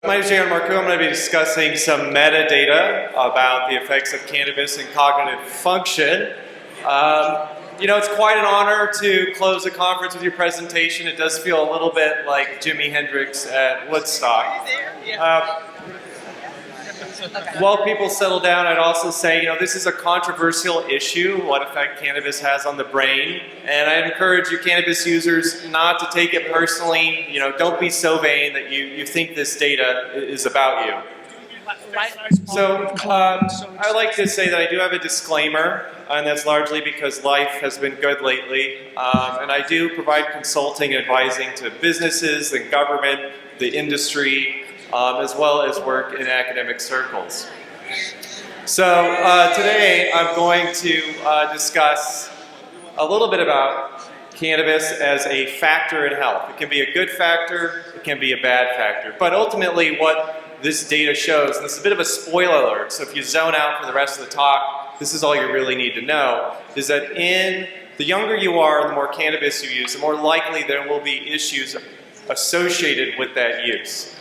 My name is Jahan Marcu. I'm going to be discussing some metadata about the effects of cannabis and cognitive function. You know, it's quite an honor to close the conference with your presentation. It does feel a little bit like Jimi Hendrix at Woodstock. While people settle down, I'd also say, you know, this is a controversial issue, what effect cannabis has on the brain. And I'd encourage you cannabis users not to take it personally. You know, don't be so vain that you think this data is about you. So I like to say that I do have a disclaimer, and that's largely because life has been good lately. And I do provide consulting and advising to businesses, the government, the industry, as well as work in academic circles. So today I'm going to discuss a little bit about cannabis as a factor in health. It can be a good factor, it can be a bad factor. But ultimately what this data shows, and this is a bit of a spoiler alert, so if you zone out for the rest of the talk, this is all you really need to know, is that the younger you are, the more cannabis you use, the more likely there will be issues associated with that use.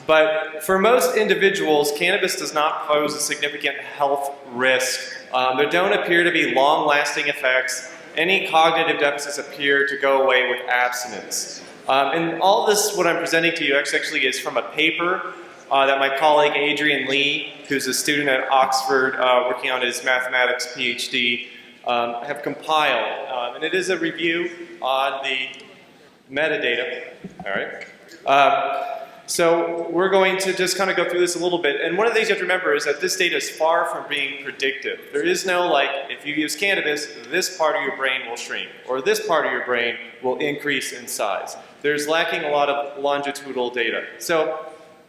But for most individuals, cannabis does not pose a significant health risk. There don't appear to be long-lasting effects. Any cognitive deficits appear to go away with abstinence. And all this, what I'm presenting to you, actually is from a paper that my colleague Adrian Lee, who's a student at Oxford working on his mathematics PhD, have compiled. And it is a review on the metadata. All right. So we're going to just kind of go through this a little bit. And one of the things you have to remember is that this data is far from being predictive. There is no, like, if you use cannabis, this part of your brain will shrink, or this part of your brain will increase in size. There's lacking a lot of longitudinal data. So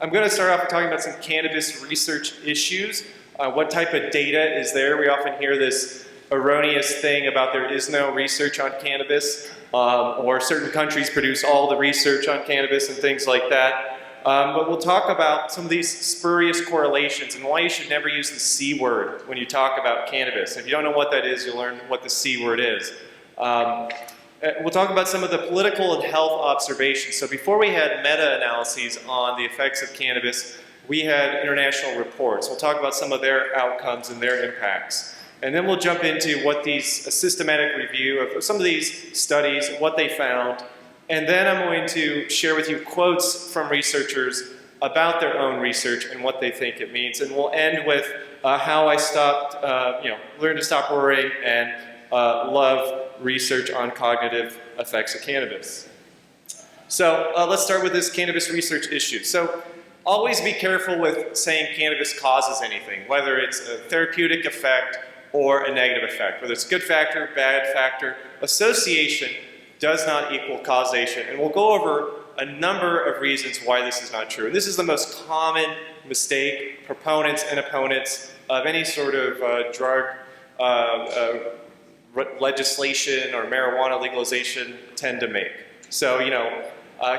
I'm going to start off by talking about some cannabis research issues. What type of data is there? We often hear this erroneous thing about there is no research on cannabis, or certain countries produce all the research on cannabis and things like that. But we'll talk about some of these spurious correlations and why you should never use the C word when you talk about cannabis. If you don't know what that is, you'll learn what the C word is. We'll talk about some of the political and health observations. So before we had meta-analyses on the effects of cannabis, we had international reports. We'll talk about some of their outcomes and their impacts. And then we'll jump into a systematic review of some of these studies, what they found. And then I'm going to share with you quotes from researchers about their own research and what they think it means. And we'll end with how I learned to stop worrying and love research on cognitive effects of cannabis. So let's start with this cannabis research issue. So always be careful with saying cannabis causes anything, whether it's a therapeutic effect or a negative effect, whether it's good factor, bad factor. Association does not equal causation, and we'll go over a number of reasons why this is not true. And this is the most common mistake proponents and opponents of any sort of drug legislation or marijuana legalization tend to make. So, you know,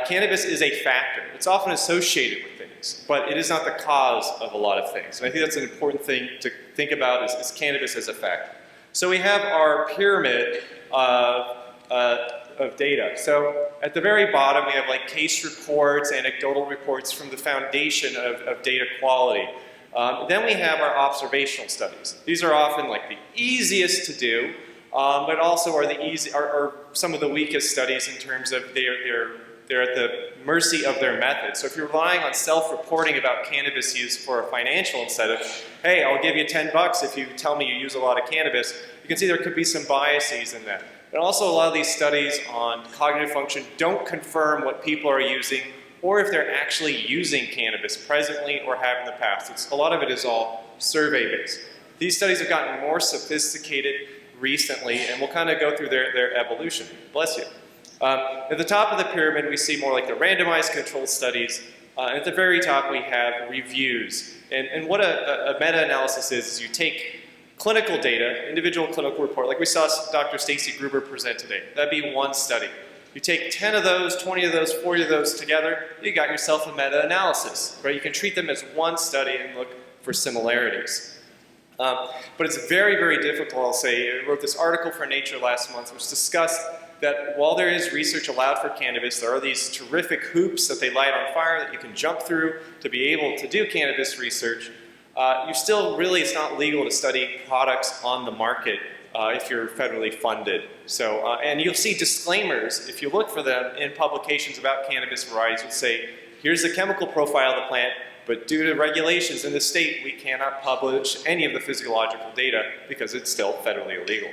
cannabis is a factor. It's often associated with things, but it is not the cause of a lot of things. And I think that's an important thing to think about is cannabis as a factor. So we have our pyramid of data. So at the very bottom, we have like case reports, anecdotal reports from the foundation of data quality. Then we have our observational studies. These are often like the easiest to do, but also are some of the weakest studies in terms of they're at the mercy of their method. So if you're relying on self-reporting about cannabis use for a financial incentive, hey, I'll give you $10 if you tell me you use a lot of cannabis, you can see there could be some biases in that. And also a lot of these studies on cognitive function don't confirm what people are using or if they're actually using cannabis presently or have in the past. A lot of it is all survey-based. These studies have gotten more sophisticated recently, and we'll kind of go through their evolution. Bless you. At the top of the pyramid, we see more like the randomized controlled studies. At the very top, we have reviews. And what a meta-analysis is you take clinical data, individual clinical report, like we saw Dr. Stacy Gruber present today. That'd be one study. You take 10 of those, 20 of those, 40 of those together, you got yourself a meta-analysis, right? You can treat them as one study and look for similarities. But it's very, very difficult, I'll say. I wrote this article for Nature last month which discussed that while there is research allowed for cannabis, there are these terrific hoops that they light on fire that you can jump through to be able to do cannabis research. You still really, it's not legal to study products on the market if you're federally funded. So, and you'll see disclaimers, if you look for them in publications about cannabis varieties, would say, here's the chemical profile of the plant, but due to regulations in the state, we cannot publish any of the physiological data because it's still federally illegal.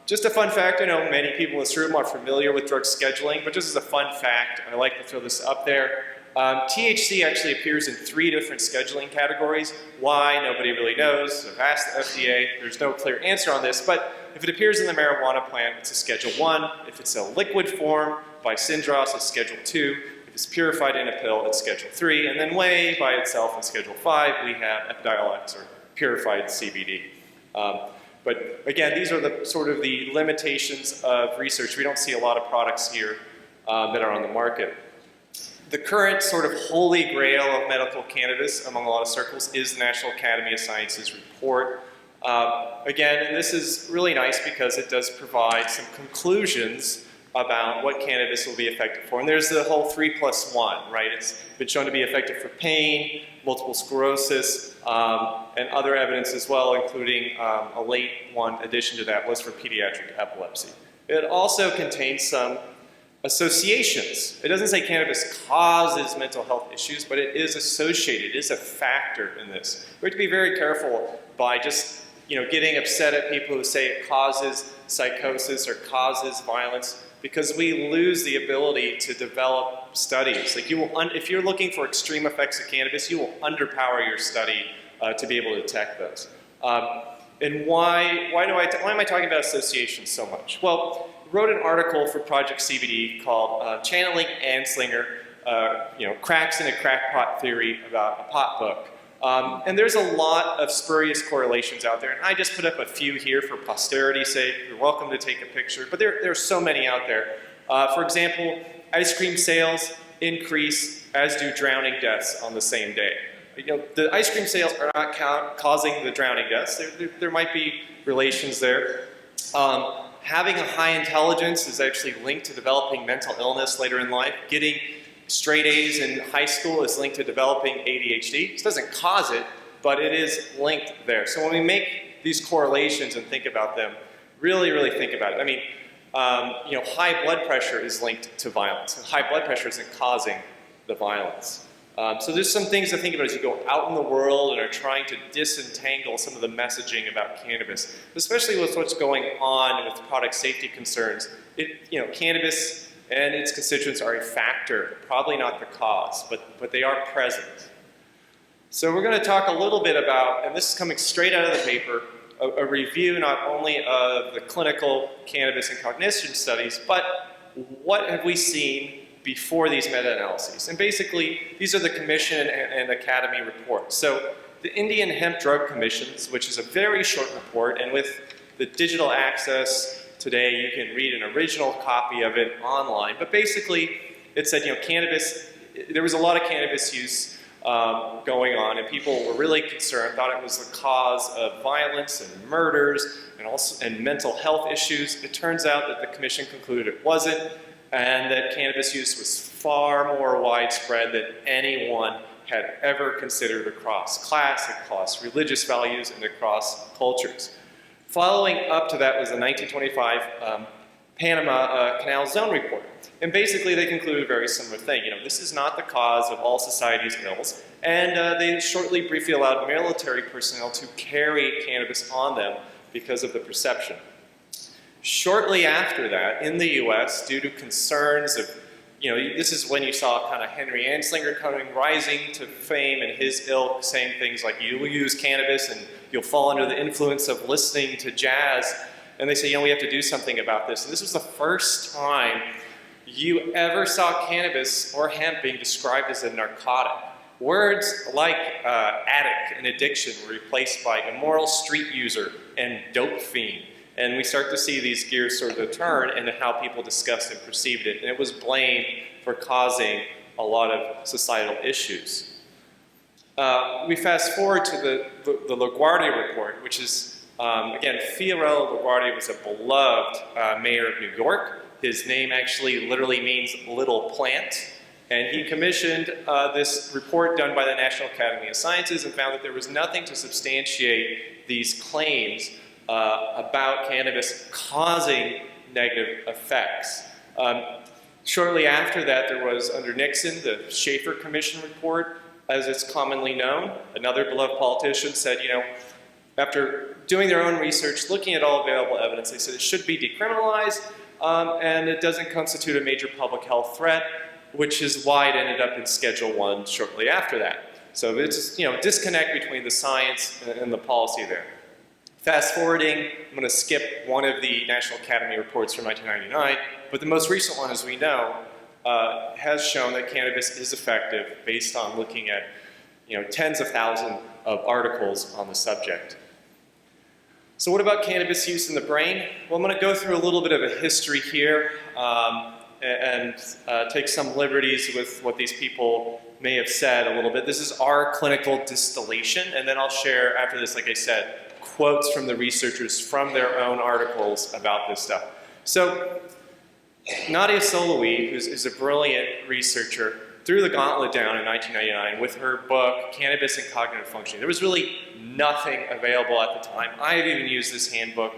Just a fun fact, I know many people in this room are familiar with drug scheduling, but just as a fun fact, I like to throw this up there. THC actually appears in 3 different scheduling categories. Why? Nobody really knows. I've asked the FDA. There's no clear answer on this, but if it appears in the marijuana plant, it's a Schedule 1. If it's a liquid form by Syndros, it's Schedule 2. If it's purified in a pill, it's Schedule 3. And then whey by itself in Schedule 5, we have Epidiolex, or purified CBD. But again, these are the sort of the limitations of research. We don't see a lot of products here that are on the market. The current sort of holy grail of medical cannabis among a lot of circles is the National Academy of Sciences report. Again, and this is really nice because it does provide some conclusions about what cannabis will be effective for. And there's the whole 3+1, right? It's been shown to be effective for pain, multiple sclerosis, and other evidence as well, including a late one addition to that was for pediatric epilepsy. It also contains some associations. It doesn't say cannabis causes mental health issues, but it is associated, it is a factor in this. We have to be very careful by just getting upset at people who say it causes psychosis or causes violence, because we lose the ability to develop studies. Like if you're looking for extreme effects of cannabis, you will underpower your study to be able to detect those. And why am I talking about associations so much? Well, I wrote an article for Project CBD called Channeling Anslinger, Cracks in a Crackpot Theory, about a pot book. And there's a lot of spurious correlations out there, and I just put up a few here for posterity's sake. You're welcome to take a picture, but there are so many out there. For example, ice cream sales increase, as do drowning deaths on the same day. The ice cream sales are not causing the drowning deaths. There might be relations there. Having a high intelligence is actually linked to developing mental illness later in life. Getting straight A's in high school is linked to developing ADHD. This doesn't cause it, but it is linked there. So when we make these correlations and think about them, really, really think about it. I mean, high blood pressure is linked to violence, and high blood pressure isn't causing the violence. So there's some things to think about as you go out in the world and are trying to disentangle some of the messaging about cannabis, especially with what's going on with product safety concerns. Cannabis and its constituents are a factor, probably not the cause, but they are present. So we're going to talk a little bit about, and this is coming straight out of the paper, a review not only of the clinical cannabis and cognition studies, but what have we seen before these meta-analyses. And basically, these are the Commission and Academy reports. So the Indian Hemp Drug Commissions, which is a very short report, and with the digital access today, you can read an original copy of it online. But basically, it said, cannabis, there was a lot of cannabis use going on, and people were really concerned, thought it was the cause of violence and murders and mental health issues. It turns out that the Commission concluded it wasn't, and that cannabis use was far more widespread than anyone had ever considered across class, across religious values, and across cultures. Following up to that was the 1925 Panama Canal Zone Report. And basically they concluded a very similar thing. This is not the cause of all society's ills. And they shortly, briefly allowed military personnel to carry cannabis on them because of the perception. Shortly after that, in the US, due to concerns of, this is when you saw kind of Henry Anslinger rising to fame, and his ilk saying things like, you will use cannabis and you'll fall under the influence of listening to jazz. And they say, we have to do something about this. And this was the first time you ever saw cannabis or hemp being described as a narcotic. Words like addict and addiction were replaced by immoral street user and dope fiend. And we start to see these gears sort of turn into how people discussed and perceived it. And it was blamed for causing a lot of societal issues. We fast forward to the LaGuardia Report, which is Again, Fiorello LaGuardia was a beloved mayor of New York. His name actually literally means little plant. And he commissioned this report done by the National Academy of Sciences and found that there was nothing to substantiate these claims about cannabis causing negative effects. Shortly after that, there was, under Nixon, the Schaefer Commission report, as it's commonly known. Another beloved politician said, you know, after doing their own research, looking at all available evidence, they said it should be decriminalized, and it doesn't constitute a major public health threat, which is why it ended up in Schedule 1 shortly after that. So it's, you know, disconnect between the science and the policy there. Fast forwarding, I'm going to skip one of the National Academy reports from 1999, but the most recent one, as we know, has shown that cannabis is effective based on looking at, you know, tens of thousands of articles on the subject. So what about cannabis use in the brain? Well, I'm going to go through a little bit of a history here and take some liberties with what these people may have said a little bit. This is our clinical distillation, and then I'll share after this, like I said, quotes from the researchers from their own articles about this stuff. So Nadia Soloui, who is a brilliant researcher, threw the gauntlet down in 1999 with her book, Cannabis and Cognitive Functioning. There was really nothing available at the time. I have even used this handbook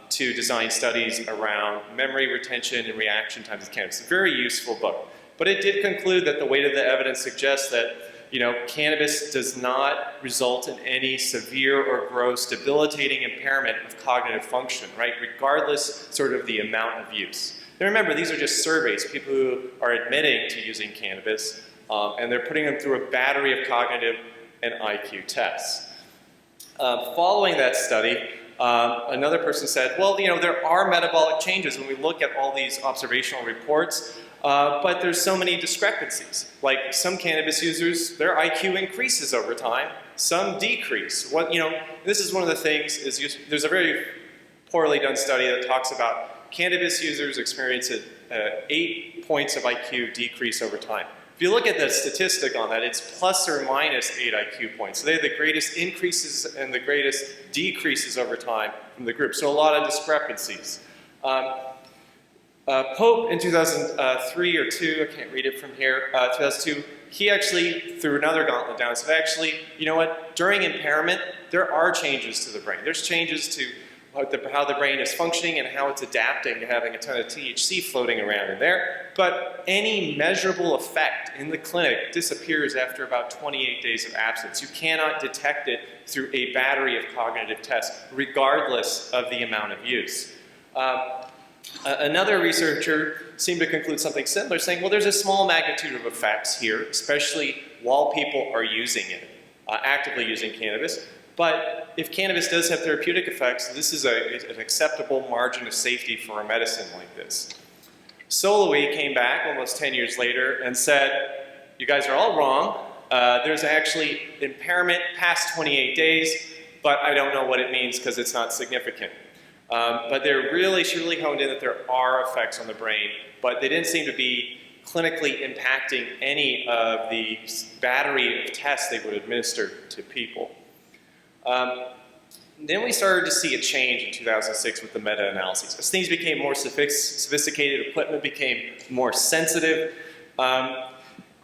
to design studies around memory retention and reaction times of cannabis. It's a very useful book. But it did conclude that the weight of the evidence suggests that, you know, cannabis does not result in any severe or gross debilitating impairment of cognitive function, right? Regardless sort of the amount of use. Now remember, these are just surveys, people who are admitting to using cannabis, and they're putting them through a battery of cognitive and IQ tests. Following that study, another person said, well, you know, there are metabolic changes when we look at all these observational reports, but there's so many discrepancies. Like some cannabis users, their IQ increases over time, some decrease. What, you know, this is one of the things, is there's a very poorly done study that talks about cannabis users experience 8 points of IQ decrease over time. If you look at the statistic on that, it's plus or minus 8 IQ points. So they have the greatest increases and the greatest decreases over time from the group. So a lot of discrepancies. Pope in 2003 or 2, I can't read it from here, 2002, he actually threw another gauntlet down and said, actually, you know what, during impairment, there are changes to the brain. There's changes to how the brain is functioning and how it's adapting to having a ton of THC floating around in there. But any measurable effect in the clinic disappears after about 28 days of absence. You cannot detect it through a battery of cognitive tests, regardless of the amount of use. Another researcher seemed to conclude something similar, saying, well, there's a small magnitude of effects here, especially while people are using it, actively using cannabis. But if cannabis does have therapeutic effects, this is an acceptable margin of safety for a medicine like this. Soloui came back almost 10 years later and said, you guys are all wrong. There's actually impairment past 28 days, but I don't know what it means because it's not significant. But she really honed in that there are effects on the brain, but they didn't seem to be clinically impacting any of the battery of tests they would administer to people. Then we started to see a change in 2006 with the meta-analyses. As things became more sophisticated, equipment became more sensitive,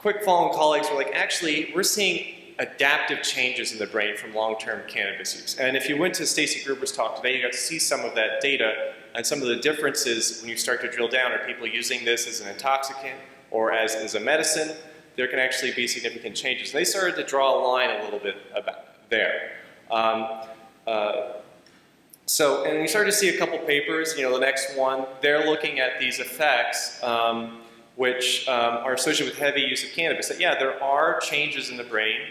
Quickfall and colleagues were like, actually, we're seeing adaptive changes in the brain from long-term cannabis use. And if you went to Stacy Gruber's talk today, you got to see some of that data and some of the differences when you start to drill down. Are people using this as an intoxicant or as a medicine? There can actually be significant changes. And they started to draw a line a little bit about there. And we started to see a couple papers, you know, the next one, they're looking at these effects which are associated with heavy use of cannabis. That, yeah, there are changes in the brain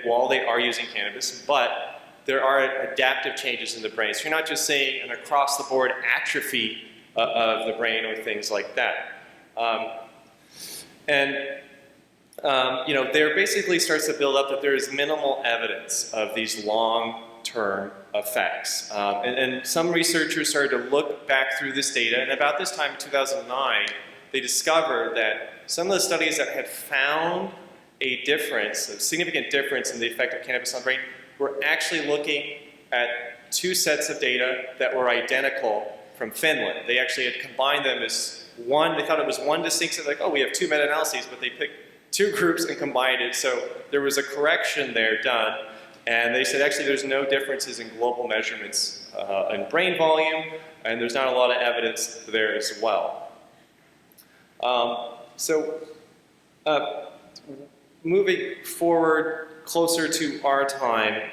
while they are using cannabis, but there are adaptive changes in the brain. So you're not just saying an across-the-board atrophy of the brain or things like that. You know, there basically starts to build up that there is minimal evidence of these long-term effects. And some researchers started to look back through this data, and about this time in 2009, they discovered that some of the studies that had found a difference, a significant difference in the effect of cannabis on the brain, were actually looking at two sets of data that were identical from Finland. They actually had combined them as one. They thought it was one distinct set, like, oh, we have two meta-analyses, but they picked two groups and combined it. So there was a correction there done. And they said, actually, there's no differences in global measurements in brain volume, and there's not a lot of evidence there as well. Moving forward closer to our time,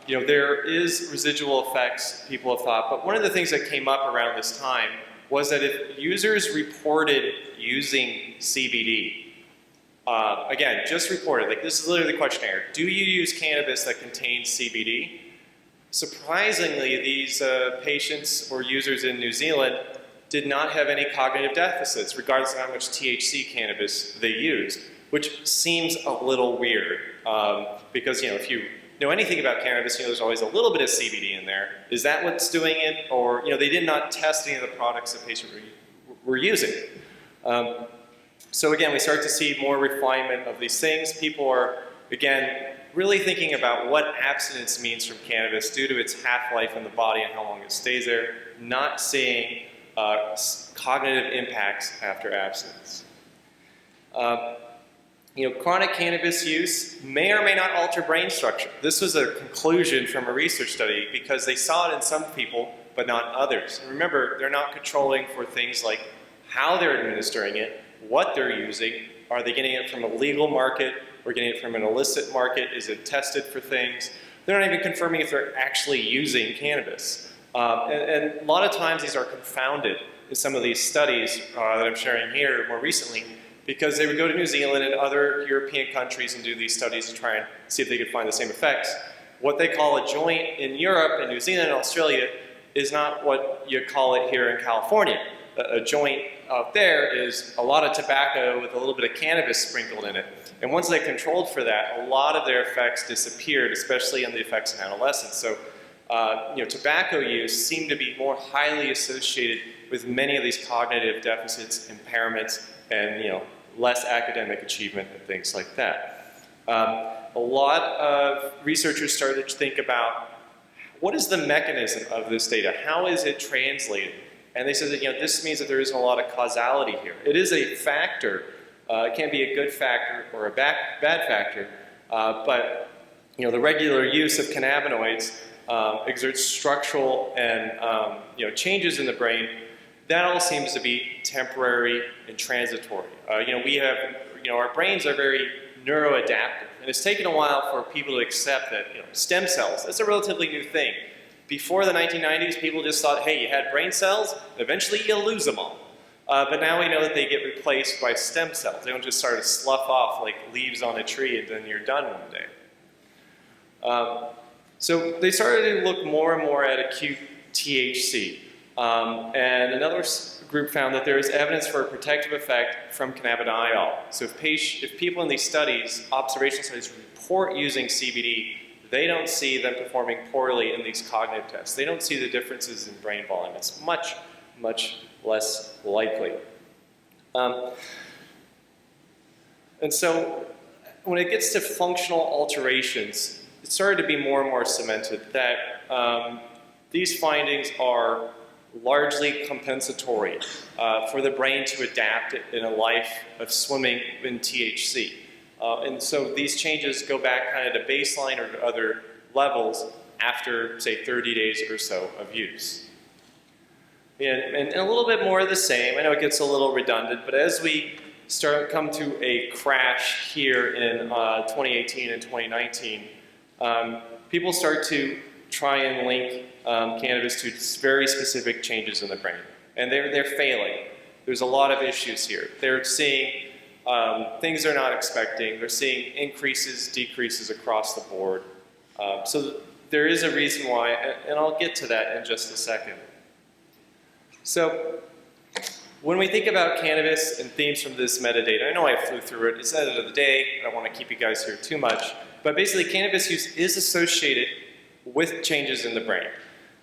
you know, there is residual effects, people have thought, but one of the things that came up around this time was that if users reported using CBD, again, just reported, like this is literally the questionnaire, do you use cannabis that contains CBD? Surprisingly, these patients or users in New Zealand did not have any cognitive deficits, regardless of how much THC cannabis they used, which seems a little weird, because, you know, if you know anything about cannabis, you know there's always a little bit of CBD in there. Is that what's doing it? Or, you know, they did not test any of the products that patients were using. So again, we start to see more refinement of these things. People are, again, really thinking about what abstinence means from cannabis due to its half-life in the body and how long it stays there, not seeing cognitive impacts after abstinence. You know, chronic cannabis use may or may not alter brain structure. This was a conclusion from a research study because they saw it in some people, but not others. And remember, they're not controlling for things like how they're administering it, what they're using. Are they getting it from a legal market or getting it from an illicit market? Is it tested for things? They're not even confirming if they're actually using cannabis. And a lot of times these are confounded in some of these studies that I'm sharing here more recently, because they would go to New Zealand and other European countries and do these studies to try and see if they could find the same effects. What they call a joint in Europe and New Zealand and Australia is not what you call it here in California. A joint out there is a lot of tobacco with a little bit of cannabis sprinkled in it. And once they controlled for that, a lot of their effects disappeared, especially in the effects in adolescents. So, you know, tobacco use seemed to be more highly associated with many of these cognitive deficits, impairments, and, you know, less academic achievement and things like that. A lot of researchers started to think about what is the mechanism of this data? How is it translated? And they said that, you know, this means that there isn't a lot of causality here. It is a factor. It can be a good factor or a bad factor, but, you know, the regular use of cannabinoids exerts structural and, you know, changes in the brain. That all seems to be temporary and transitory. You know, we have, you know, our brains are very neuroadaptive, and it's taken a while for people to accept that, you know, stem cells, that's a relatively new thing. Before the 1990s, people just thought, hey, you had brain cells, eventually you'll lose them all. But now we know that they get replaced by stem cells. They don't just start to slough off like leaves on a tree and then you're done one day. So they started to look more and more at acute THC. And another group found that there is evidence for a protective effect from cannabidiol. So if people in these studies, observational studies, report using CBD, they don't see them performing poorly in these cognitive tests. They don't see the differences in brain volume. It's much, much less likely. And so when it gets to functional alterations, it started to be more and more cemented that these findings are largely compensatory for the brain to adapt in a life of swimming in THC. And so these changes go back kind of to baseline or to other levels after, say, 30 days or so of use. And a little bit more of the same. I know it gets a little redundant, but as we come to a crash here in 2018 and 2019, people start to try and link cannabis to very specific changes in the brain. And they're failing. There's a lot of issues here. They're seeing things they're not expecting. They're seeing increases, decreases across the board. So there is a reason why, and I'll get to that in just a second. So when we think about cannabis and themes from this metadata, I know I flew through it. It's the end of the day. I don't want to keep you guys here too much. But basically, cannabis use is associated with changes in the brain.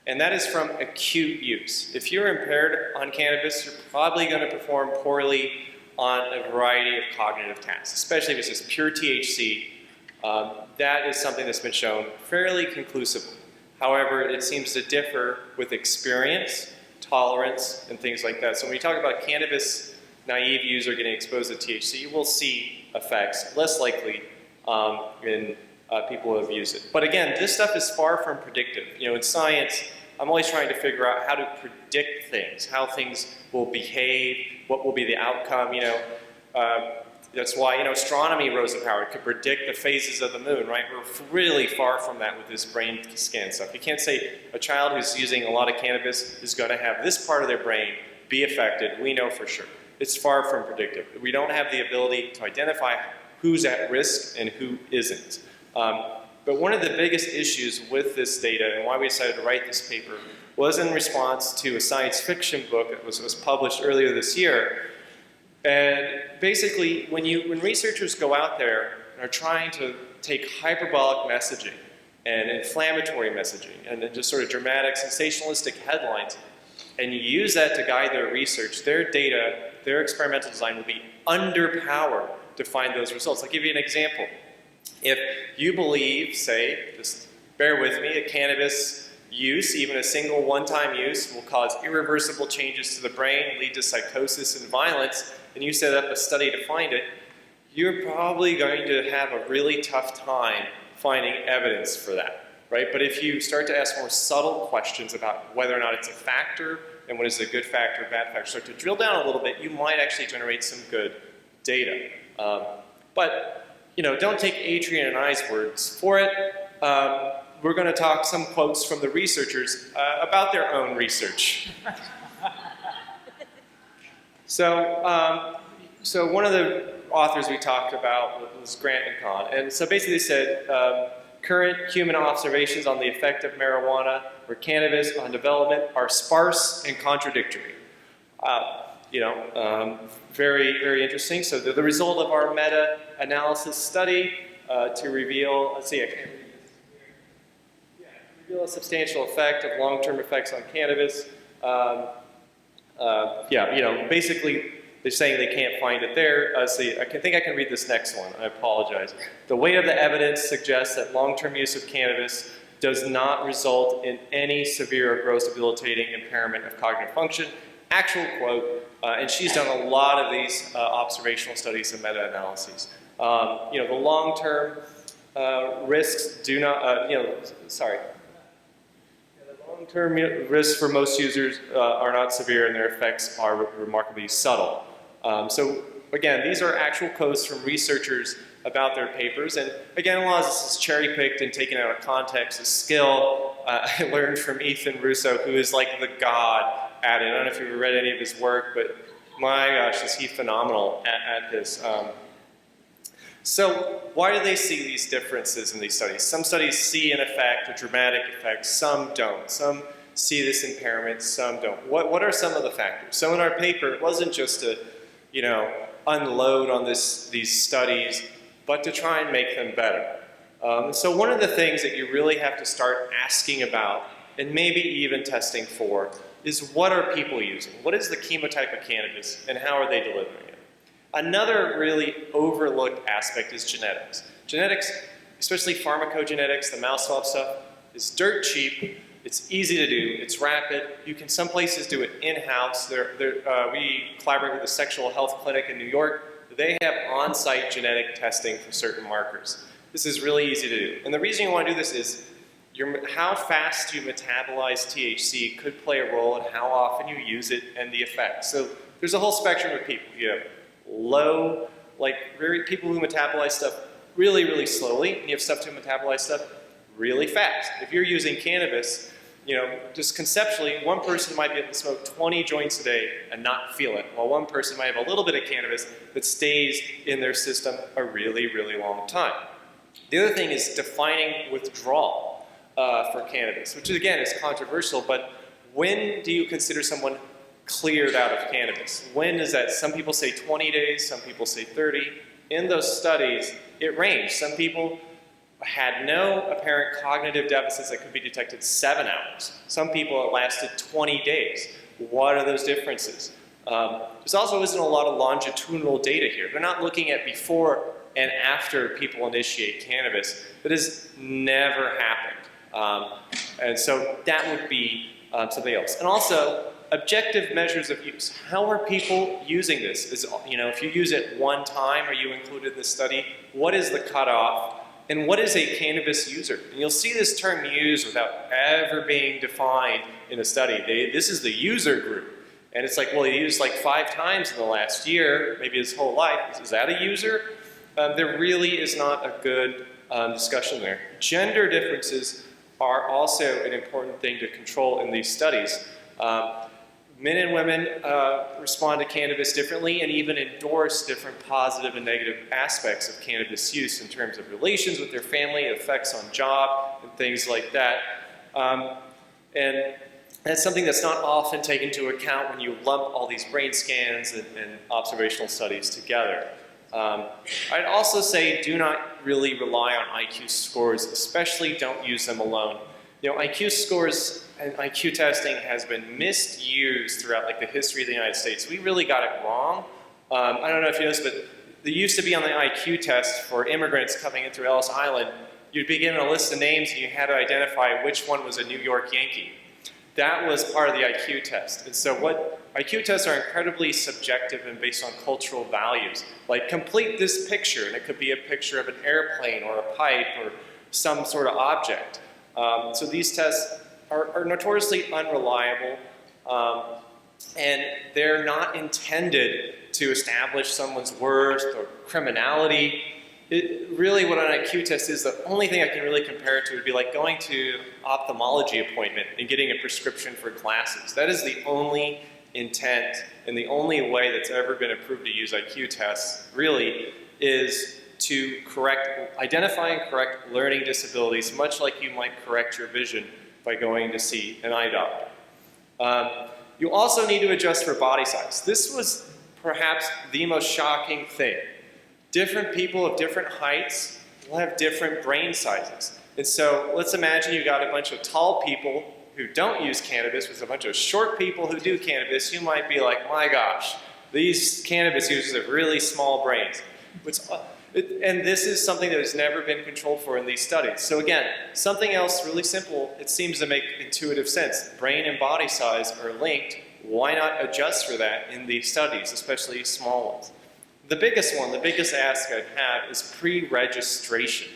And that is from acute use. If you're impaired on cannabis, you're probably going to perform poorly on a variety of cognitive tasks, especially if it's just pure THC. That is something that's been shown fairly conclusively. However, it seems to differ with experience, tolerance, and things like that. So when we talk about cannabis naive user getting exposed to THC, you will see effects, less likely in people who have used it. But again, this stuff is far from predictive. You know, in science, I'm always trying to figure out how to predict things, how things will behave, what will be the outcome, you know. That's why, you know, astronomy rose to power. It could predict the phases of the moon, right? We're really far from that with this brain scan stuff. You can't say a child who's using a lot of cannabis is going to have this part of their brain be affected. We know for sure. It's far from predictive. We don't have the ability to identify who's at risk and who isn't. But one of the biggest issues with this data and why we decided to write this paper was in response to a science fiction book that was published earlier this year. And basically, when researchers go out there and are trying to take hyperbolic messaging and inflammatory messaging and then just sort of dramatic, sensationalistic headlines, and you use that to guide their research, their data, their experimental design will be underpowered to find those results. I'll give you an example. If you believe, say, just bear with me, a cannabis use, even a single one-time use, will cause irreversible changes to the brain, lead to psychosis and violence, and you set up a study to find it, you're probably going to have a really tough time finding evidence for that, right? But if you start to ask more subtle questions about whether or not it's a factor, and what is a good factor, bad factor, start to drill down a little bit, you might actually generate some good data. But, you know, don't take Adrian and I's words for it. We're going to talk some quotes from the researchers about their own research. So one of the authors we talked about was Grant and Kahn. And so basically they said, current human observations on the effect of marijuana or cannabis on development are sparse and contradictory. Very, very interesting. So the result of our meta-analysis study to reveal, let's see, I can't read this here. Yeah, reveal a substantial effect of long-term effects on cannabis. Basically, they're saying they can't find it there. I think I can read this next one. I apologize. The weight of the evidence suggests that long-term use of cannabis does not result in any severe or gross debilitating impairment of cognitive function. Actual quote, and she's done a lot of these observational studies and meta-analyses. The long-term risks do not, long-term risks for most users are not severe and their effects are remarkably subtle. So again, these are actual quotes from researchers about their papers, and again, a lot of this is cherry-picked and taken out of context. A skill I learned from Ethan Russo, who is like the god at it. I don't know if you've ever read any of his work, but my gosh, is he phenomenal at this. So why do they see these differences in these studies? Some studies see an effect, a dramatic effect, some don't. Some see this impairment, some don't. What are some of the factors? So in our paper, it wasn't just to, unload on these studies, but to try and make them better. So one of the things that you really have to start asking about, and maybe even testing for, is what are people using? What is the chemotype of cannabis, and how are they delivering it? Another really overlooked aspect is genetics. Genetics, especially pharmacogenetics, the mouse swab stuff, is dirt cheap. It's easy to do. It's rapid. You can some places do it in-house. We collaborate with a sexual health clinic in New York. They have on-site genetic testing for certain markers. This is really easy to do. And the reason you want to do this is how fast you metabolize THC could play a role in how often you use it and the effect. So there's a whole spectrum of people. You have low, people who metabolize stuff really, really slowly, and you have stuff who metabolize stuff really fast. If you're using cannabis, just conceptually, one person might be able to smoke 20 joints a day and not feel it, while one person might have a little bit of cannabis that stays in their system a really, really long time. The other thing is defining withdrawal for cannabis, which again is controversial, but when do you consider someone cleared out of cannabis? When is that? Some people say 20 days, some people say 30. In those studies, it ranged. Some people had no apparent cognitive deficits that could be detected 7 hours. Some people it lasted 20 days. What are those differences? There's also isn't a lot of longitudinal data here. They're not looking at before and after people initiate cannabis. That has never happened. And so that would be something else. And also, objective measures of use. How are people using this? If you use it one time, are you included in the study? What is the cutoff? And what is a cannabis user? And you'll see this term used without ever being defined in a study. This is the user group. And it's like, well, he used like 5 times in the last year, maybe his whole life. Is that a user? There really is not a good discussion there. Gender differences are also an important thing to control in these studies. Men and women respond to cannabis differently and even endorse different positive and negative aspects of cannabis use in terms of relations with their family, effects on job, and things like that. And that's something that's not often taken into account when you lump all these brain scans and observational studies together. I'd also say do not really rely on IQ scores, especially don't use them alone. IQ scores and IQ testing has been misused throughout the history of the United States. We really got it wrong. I don't know if you know this, but there used to be on the IQ test for immigrants coming in through Ellis Island, you'd be given a list of names and you had to identify which one was a New York Yankee. That was part of the IQ test. And so IQ tests are incredibly subjective and based on cultural values. Like, complete this picture, and it could be a picture of an airplane or a pipe or some sort of object. So these tests are notoriously unreliable, and they're not intended to establish someone's worth or criminality. Really what an IQ test is, the only thing I can really compare it to would be like going to an ophthalmology appointment and getting a prescription for glasses. That is the only intent and the only way that's ever been approved to use IQ tests really is to identify and correct learning disabilities, much like you might correct your vision by going to see an eye doctor. You also need to adjust for body size. This was perhaps the most shocking thing. Different people of different heights will have different brain sizes. And so let's imagine you got a bunch of tall people who don't use cannabis with a bunch of short people who do cannabis. You might be like, my gosh, these cannabis users have really small brains. And this is something that has never been controlled for in these studies. So again, something else really simple, it seems to make intuitive sense. Brain and body size are linked. Why not adjust for that in these studies, especially small ones? The biggest one, the biggest ask I'd have is pre-registration.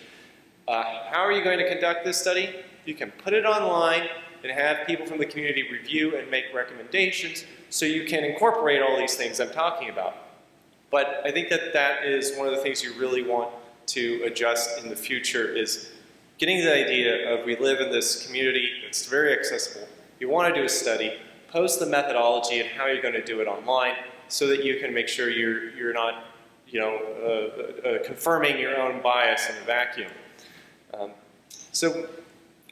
How are you going to conduct this study? You can put it online and have people from the community review and make recommendations so you can incorporate all these things I'm talking about. But I think that is one of the things you really want to adjust in the future is getting the idea of we live in this community that's very accessible. You want to do a study, post the methodology and how you're going to do it online so that you can make sure you're not confirming your own bias in a vacuum. So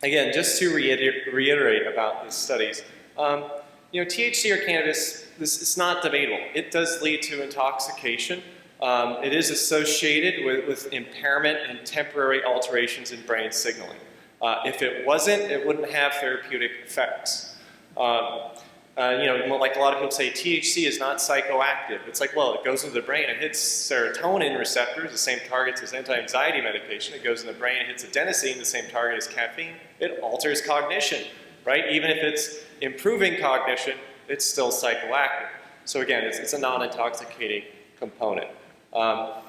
again, just to reiterate about these studies, THC or cannabis, it's not debatable. It does lead to intoxication. It is associated with impairment and temporary alterations in brain signaling. If it wasn't, it wouldn't have therapeutic effects. Like a lot of people say, THC is not psychoactive. It's like, well, it goes into the brain, it hits serotonin receptors, the same targets as anti-anxiety medication. It goes in the brain, it hits adenosine, the same target as caffeine. It alters cognition, right? Even if it's improving cognition, it's still psychoactive. So again, it's a non-intoxicating component. All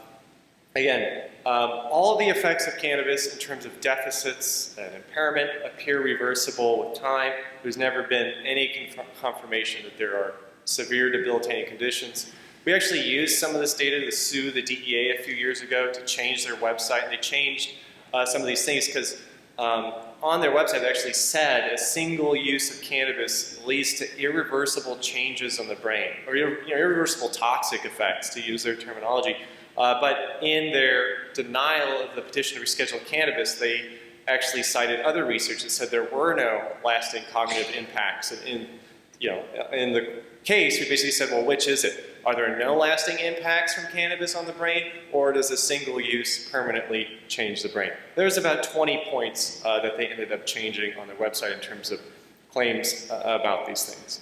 of the effects of cannabis in terms of deficits and impairment appear reversible with time. There's never been any confirmation that there are severe debilitating conditions. We actually used some of this data to sue the DEA a few years ago to change their website. They changed some of these things because on their website they actually said a single use of cannabis leads to irreversible changes on the brain, or irreversible toxic effects, to use their terminology. But in their denial of the petition to reschedule cannabis, they actually cited other research that said there were no lasting cognitive impacts. And in the case, we basically said, well, which is it? Are there no lasting impacts from cannabis on the brain, or does a single use permanently change the brain? There's about 20 points that they ended up changing on their website in terms of claims about these things.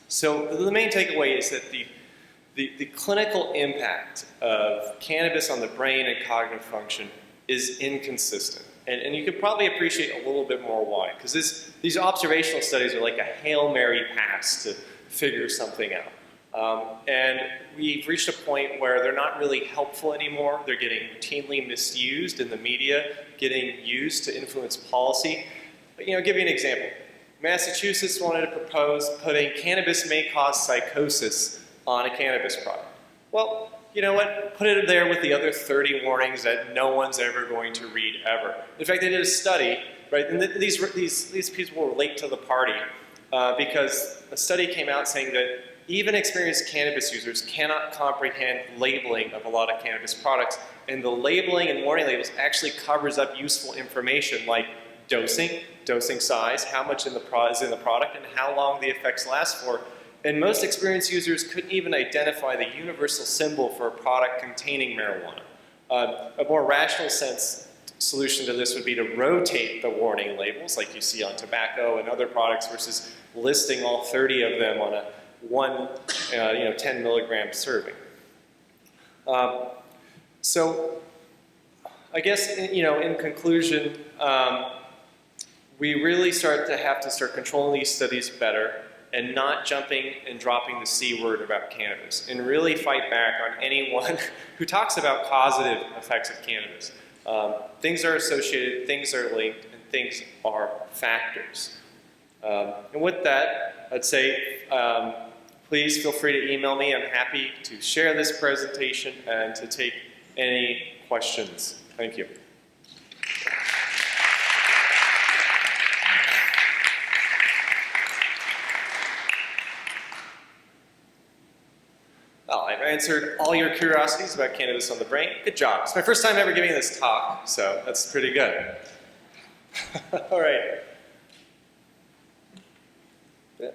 So the main takeaway is that the clinical impact of cannabis on the brain and cognitive function is inconsistent. And you could probably appreciate a little bit more why. Because these observational studies are like a Hail Mary pass to figure something out. And we've reached a point where they're not really helpful anymore. They're getting routinely misused in the media, getting used to influence policy. But, you know, give you an example. Massachusetts wanted to propose putting cannabis may cause psychosis on a cannabis product. Well, you know what? Put it there with the other 30 warnings that no one's ever going to read ever. In fact, they did a study, right? And these people were late to the party because a study came out saying that even experienced cannabis users cannot comprehend labeling of a lot of cannabis products, and the labeling and warning labels actually covers up useful information like dosing size, how much is in the product, and how long the effects last for. And most experienced users couldn't even identify the universal symbol for a product containing marijuana. A more rational solution to this would be to rotate the warning labels like you see on tobacco and other products versus listing all 30 of them on a 10 milligram serving. So I guess, in conclusion, we really have to start controlling these studies better and not jumping and dropping the C word about cannabis, and really fight back on anyone who talks about causative effects of cannabis. Things are associated, things are linked, and things are factors. And with that, I'd say please feel free to email me. I'm happy to share this presentation and to take any questions. Thank you. Well, I've answered all your curiosities about cannabis on the brain. Good job. It's my first time ever giving this talk, so that's pretty good. All right. Yeah.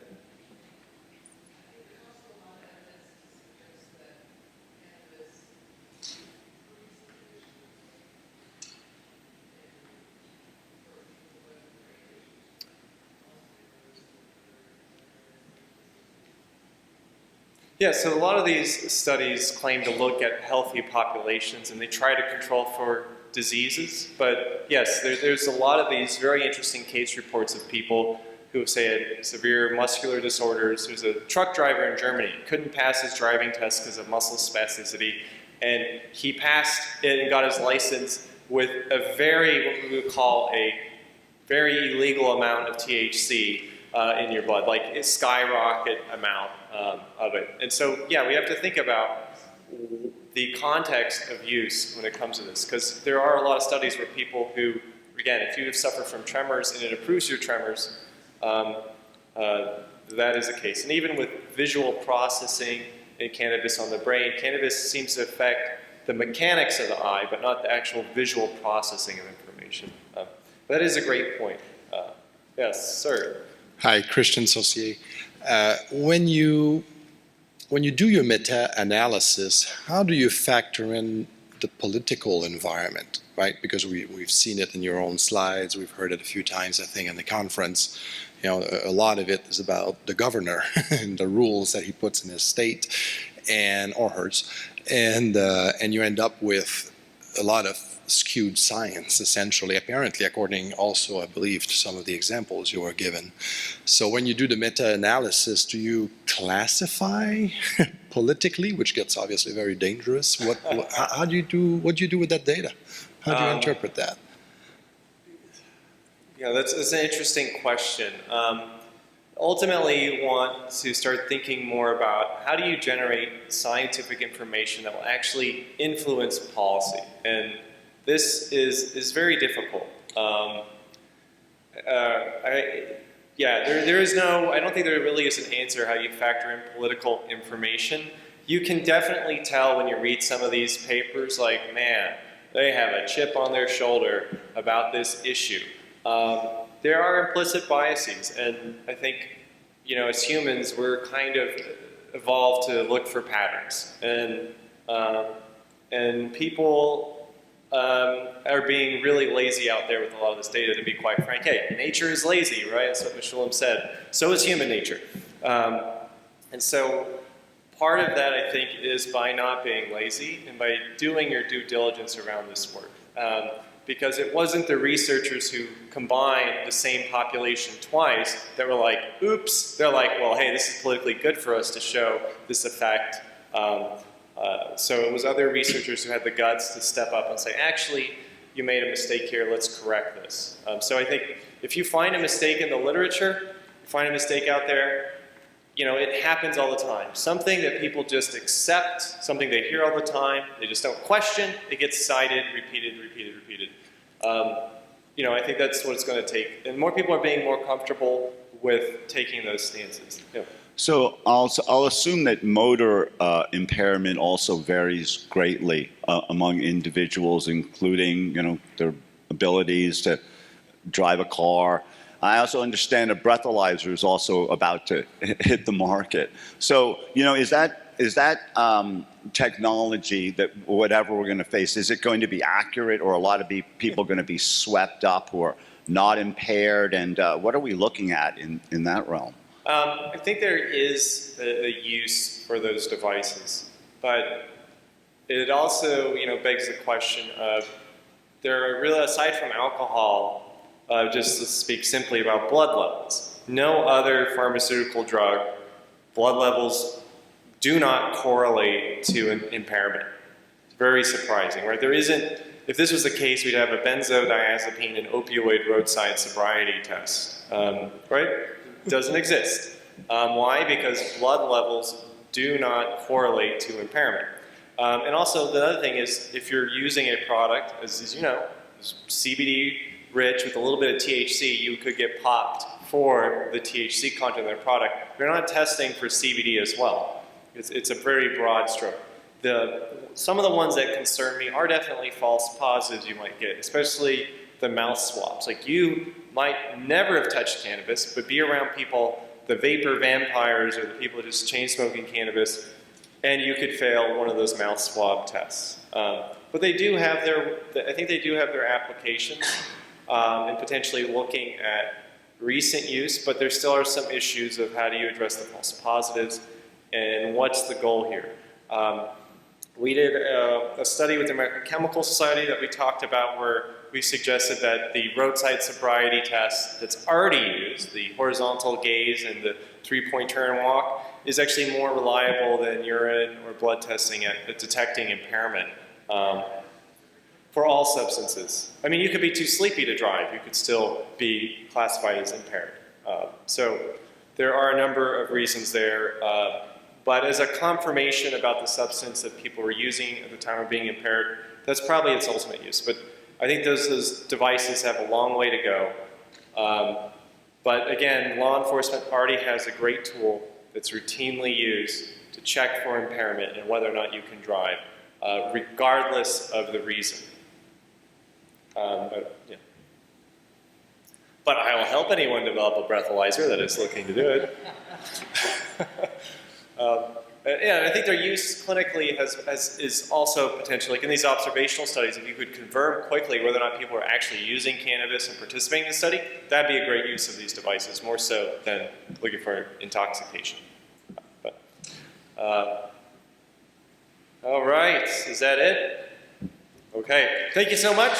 Yeah, so a lot of these studies claim to look at healthy populations and they try to control for diseases. But yes, there's a lot of these very interesting case reports of people who say had severe muscular disorders. There's a truck driver in Germany, couldn't pass his driving test because of muscle spasticity, and he passed it and got his license with a what we would call a very illegal amount of THC in your blood, like a skyrocket amount of it. And so, yeah, we have to think about the context of use when it comes to this, because there are a lot of studies where people who, again, if you suffer from tremors and it improves your tremors, that is the case. And even with visual processing in cannabis on the brain, cannabis seems to affect the mechanics of the eye, but not the actual visual processing of information. That is a great point. Yes, sir. Hi, Christian Saucier. When you do your meta-analysis, how do you factor in the political environment, right? Because we've seen it in your own slides, we've heard it a few times, I think, in the conference. You know, a lot of it is about the governor and the rules that he puts in his state or hers, and you end up with a lot of skewed science, essentially, apparently, according also, I believe, to some of the examples you were given. So when you do the meta-analysis, do you classify politically, which gets obviously very dangerous? What do you do with that data? How do you interpret that? Yeah, that's an interesting question. Ultimately, you want to start thinking more about how do you generate scientific information that will actually influence policy. And this is very difficult. I don't think there really is an answer how you factor in political information. You can definitely tell when you read some of these papers, like, man, they have a chip on their shoulder about this issue. There are implicit biases, and I think, as humans, we're kind of evolved to look for patterns, and people are being really lazy out there with a lot of this data, to be quite frank. Hey, nature is lazy, right? That's what Mishulam said. So is human nature. And so part of that, I think, is by not being lazy and by doing your due diligence around this work. because it wasn't the researchers who combined the same population twice that were like, oops. They're like, well, hey, this is politically good for us to show this effect. So it was other researchers who had the guts to step up and say, actually, you made a mistake here, let's correct this. So I think if you find a mistake in the literature, you find a mistake out there, you know, it happens all the time. Something that people just accept, something they hear all the time, they just don't question, it gets cited, repeated. You know, I think that's what it's going to take. And more people are being more comfortable with taking those stances. Yeah. So I'll assume that motor impairment also varies greatly among individuals, including, you know, their abilities to drive a car. I also understand a breathalyzer is also about to hit the market. So, you know, is that technology that whatever we're going to face, is it going to be accurate, or a lot of people going to be swept up or not impaired? And what are we looking at in that realm? I think there is a use for those devices, but it also, you know, begs the question of, there are really, aside from alcohol, just to speak simply about blood levels, no other pharmaceutical drug, blood levels do not correlate to an impairment. It's very surprising, right? There isn't, if this was the case, we'd have a benzodiazepine and opioid roadside sobriety test, right? Doesn't exist. Why? Because blood levels do not correlate to impairment. And also the other thing is, if you're using a product, as you know, CBD rich with a little bit of THC, you could get popped for the THC content of their product. They're not testing for CBD as well. It's a very broad stroke. Some of the ones that concern me are definitely false positives you might get, especially the mouth swabs. Like, you might never have touched cannabis, but be around people, the vapor vampires or the people just chain smoking cannabis, and you could fail one of those mouth swab tests. But they do have I think they do have their applications and potentially looking at recent use, but there still are some issues of how do you address the false positives and what's the goal here. We did a study with the American Chemical Society that we talked about, where we suggested that the roadside sobriety test that's already used, the horizontal gaze and the 3-point turn and walk, is actually more reliable than urine or blood testing at detecting impairment for all substances. I mean, you could be too sleepy to drive. You could still be classified as impaired. So there are a number of reasons there. But as a confirmation about the substance that people were using at the time of being impaired, that's probably its ultimate use. But I think those devices have a long way to go. But again, law enforcement already has a great tool that's routinely used to check for impairment and whether or not you can drive, regardless of the reason. Yeah. But I will help anyone develop a breathalyzer that is looking to do it. Yeah, and I think their use clinically is also potentially, like in these observational studies, if you could confirm quickly whether or not people are actually using cannabis and participating in the study, that'd be a great use of these devices, more so than looking for intoxication. But, all right, is that it? Okay, thank you so much.